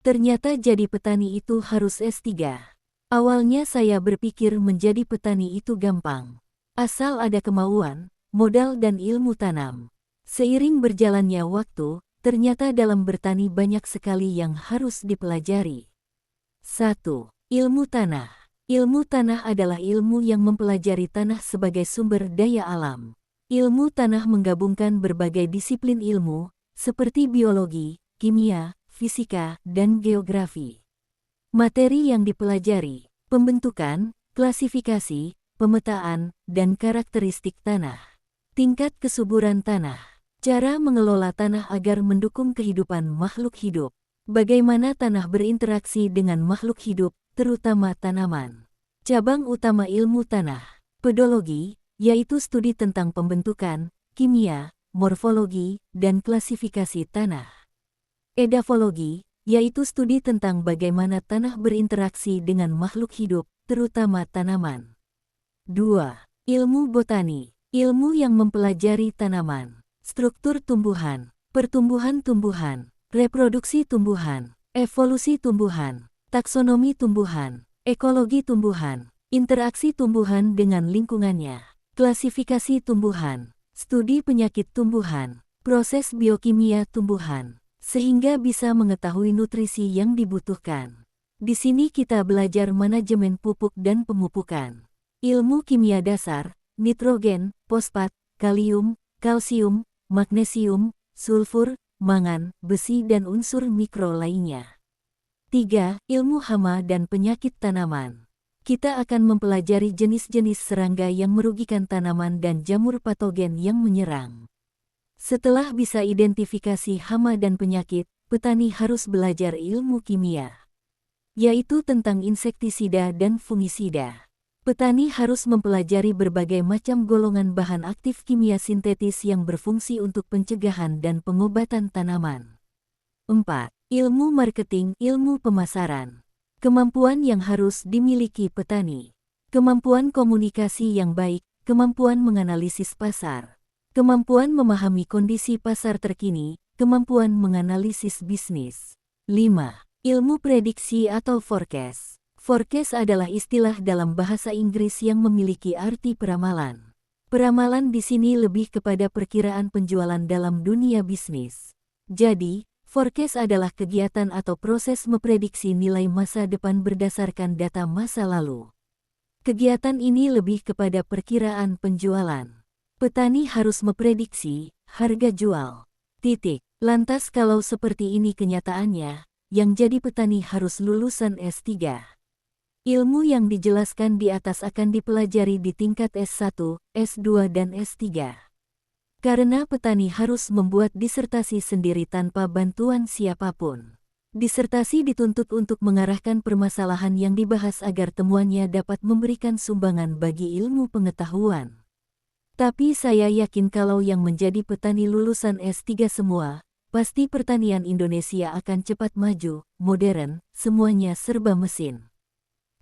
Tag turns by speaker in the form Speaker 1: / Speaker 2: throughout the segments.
Speaker 1: Ternyata jadi petani itu harus S3. Awalnya saya berpikir menjadi petani itu gampang. Asal ada kemauan, modal dan ilmu tanam. Seiring berjalannya waktu, ternyata dalam bertani banyak sekali yang harus dipelajari. 1. Ilmu tanah. Ilmu tanah adalah ilmu yang mempelajari tanah sebagai sumber daya alam. Ilmu tanah menggabungkan berbagai disiplin ilmu, seperti biologi, kimia, fisika, dan geografi. Materi yang dipelajari: pembentukan, klasifikasi, pemetaan, dan karakteristik tanah. Tingkat kesuburan tanah. Cara mengelola tanah agar mendukung kehidupan makhluk hidup. Bagaimana tanah berinteraksi dengan makhluk hidup, terutama tanaman. Cabang utama ilmu tanah. Pedologi, yaitu studi tentang pembentukan, kimia, morfologi, dan klasifikasi tanah. Edafologi, yaitu studi tentang bagaimana tanah berinteraksi dengan makhluk hidup, terutama tanaman. 2. Ilmu botani, ilmu yang mempelajari tanaman, struktur tumbuhan, pertumbuhan tumbuhan, reproduksi tumbuhan, evolusi tumbuhan, taksonomi tumbuhan, ekologi tumbuhan, interaksi tumbuhan dengan lingkungannya, klasifikasi tumbuhan, studi penyakit tumbuhan, proses biokimia tumbuhan, sehingga bisa mengetahui nutrisi yang dibutuhkan. Di sini kita belajar manajemen pupuk dan pemupukan. Ilmu kimia dasar, nitrogen, fosfat, kalium, kalsium, magnesium, sulfur, mangan, besi dan unsur mikro lainnya. 3. Ilmu hama dan penyakit tanaman. Kita akan mempelajari jenis-jenis serangga yang merugikan tanaman dan jamur patogen yang menyerang. Setelah bisa identifikasi hama dan penyakit, petani harus belajar ilmu kimia, yaitu tentang insektisida dan fungisida. Petani harus mempelajari berbagai macam golongan bahan aktif kimia sintetis yang berfungsi untuk pencegahan dan pengobatan tanaman. 4. Ilmu marketing, ilmu pemasaran. Kemampuan yang harus dimiliki petani. Kemampuan komunikasi yang baik, kemampuan menganalisis pasar. Kemampuan memahami kondisi pasar terkini, kemampuan menganalisis bisnis. 5. Ilmu prediksi atau forecast. Forecast adalah istilah dalam bahasa Inggris yang memiliki arti peramalan. Peramalan di sini lebih kepada perkiraan penjualan dalam dunia bisnis. Jadi, forecast adalah kegiatan atau proses memprediksi nilai masa depan berdasarkan data masa lalu. Kegiatan ini lebih kepada perkiraan penjualan. Petani harus memprediksi harga jual. Lantas kalau seperti ini kenyataannya, yang jadi petani harus lulusan S3. Ilmu yang dijelaskan di atas akan dipelajari di tingkat S1, S2 dan S3. Karena petani harus membuat disertasi sendiri tanpa bantuan siapapun. Disertasi dituntut untuk mengarahkan permasalahan yang dibahas agar temuannya dapat memberikan sumbangan bagi ilmu pengetahuan. Tapi saya yakin kalau yang menjadi petani lulusan S3 semua, pasti pertanian Indonesia akan cepat maju, modern, semuanya serba mesin.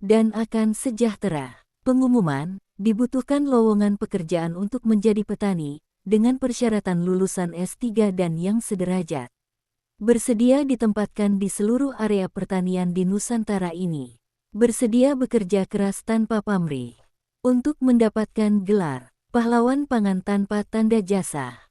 Speaker 1: Dan akan sejahtera. Pengumuman, dibutuhkan lowongan pekerjaan untuk menjadi petani, dengan persyaratan lulusan S3 dan yang sederajat. Bersedia ditempatkan di seluruh area pertanian di Nusantara ini. Bersedia bekerja keras tanpa pamrih. Untuk mendapatkan gelar pahlawan pangan tanpa tanda jasa.